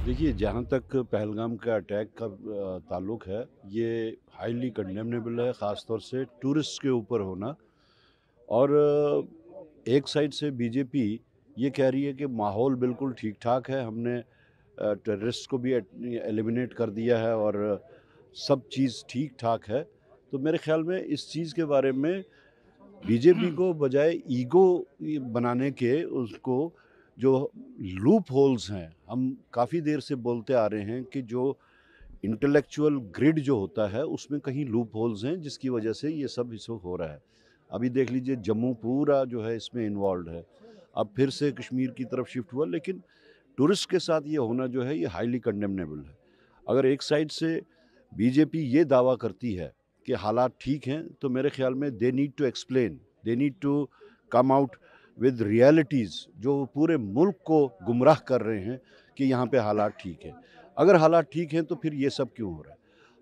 देखिए, जहाँ तक पहलगाम का अटैक का ताल्लुक है, ये हाईली कंडेमनेबल है, ख़ास तौर से टूरिस्ट के ऊपर होना। और एक साइड से बीजेपी ये कह रही है कि माहौल बिल्कुल ठीक-ठाक है, हमने टेररिस्ट को भी एलिमिनेट कर दिया है और सब चीज़ ठीक-ठाक है। तो मेरे ख़्याल में इस चीज़ के बारे में बीजेपी को बजाय ईगो बनाने के उसको जो लूप होल्स हैं, हम काफ़ी देर से बोलते आ रहे हैं कि जो इंटेलेक्चुअल ग्रिड जो होता है उसमें कहीं लूप होल्स हैं जिसकी वजह से ये सब हो रहा है। अभी देख लीजिए, जम्मू पूरा जो है इसमें इन्वॉल्व है, अब फिर से कश्मीर की तरफ शिफ्ट हुआ, लेकिन टूरिस्ट के साथ ये होना जो है ये हाईली कंडेमनेबल है। अगर एक साइड से बीजेपी ये दावा करती है कि हालात ठीक हैं, तो मेरे ख्याल में they need to explain, they need to come out with realities जो पूरे मुल्क को गुमराह कर रहे हैं कि यहाँ पे हालात ठीक है। अगर हालात ठीक हैं तो फिर ये सब क्यों हो रहा है?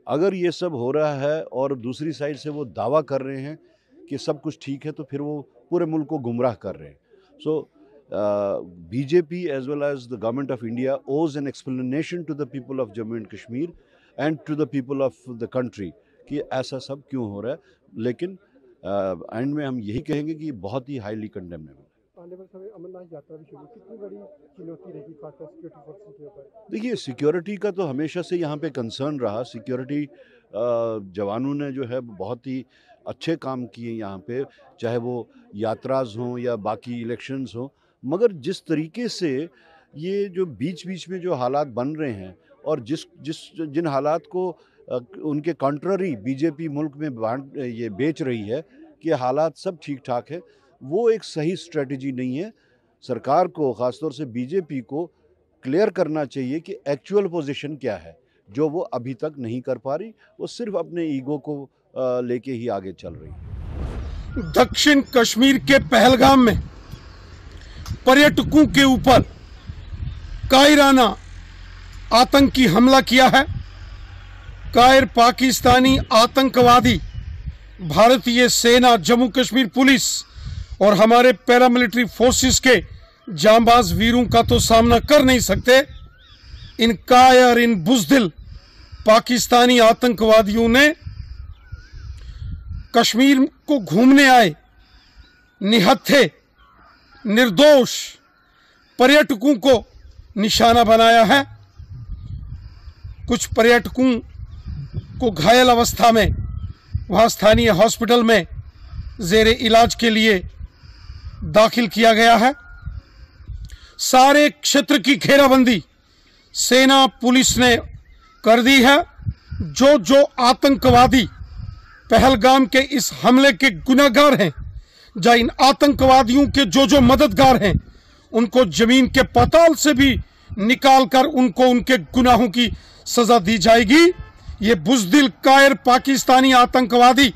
अगर ये सब हो रहा है और दूसरी साइड से वो दावा कर रहे हैं कि सब कुछ ठीक है, तो फिर वो पूरे मुल्क को गुमराह कर रहे हैं। So BJP as well as the government of India owes an explanation to the people of Jammu and Kashmir and to the people of the country कि ऐसा सब क्यों हो रहा है। लेकिन एंड में हम यही कहेंगे कि बहुत ही हाईली कंडेमनेबल। आने वाले समय अमरनाथ यात्रा भी शुरू, कितनी बड़ी चुनौती रहेगी खासकर सिक्योरिटी फोर्सेस के ऊपर? देखिए, सिक्योरिटी का तो हमेशा से यहाँ पे कंसर्न रहा। सिक्योरिटी जवानों ने जो है बहुत ही अच्छे काम किए यहाँ पे, चाहे वो यात्राज हों या बाकी इलेक्शंस हों। मगर जिस तरीके से ये जो बीच बीच में जो हालात बन रहे हैं और जिन हालात को उनके कंट्ररी बीजेपी मुल्क में ये बेच रही है कि हालात सब ठीक ठाक है, वो एक सही स्ट्रेटजी नहीं है। सरकार को, ख़ासतौर से बीजेपी को क्लियर करना चाहिए कि एक्चुअल पोजीशन क्या है, जो वो अभी तक नहीं कर पा रही। वो सिर्फ अपने ईगो को लेके ही आगे चल रही है। दक्षिण कश्मीर के पहलगाम में पर्यटकों के ऊपर कायराना आतंकी हमला किया है। कायर पाकिस्तानी आतंकवादी भारतीय सेना, जम्मू कश्मीर पुलिस और हमारे पैरामिलिट्री फोर्सेस के जांबाज वीरों का तो सामना कर नहीं सकते। इन कायर, इन बुज़दिल पाकिस्तानी आतंकवादियों ने कश्मीर को घूमने आए निहत्थे निर्दोष पर्यटकों को निशाना बनाया है। कुछ पर्यटकों को घायल अवस्था में वहां स्थानीय हॉस्पिटल में जेरे इलाज के लिए दाखिल किया गया है। सारे क्षेत्र की घेराबंदी सेना पुलिस ने कर दी है। जो आतंकवादी पहलगाम के इस हमले के गुनहगार हैं, जहां इन आतंकवादियों के जो मददगार हैं, उनको जमीन के पाताल से भी निकालकर उनको उनके गुनाहों की सजा दी जाएगी। ये बुज़दिल कायर पाकिस्तानी आतंकवादी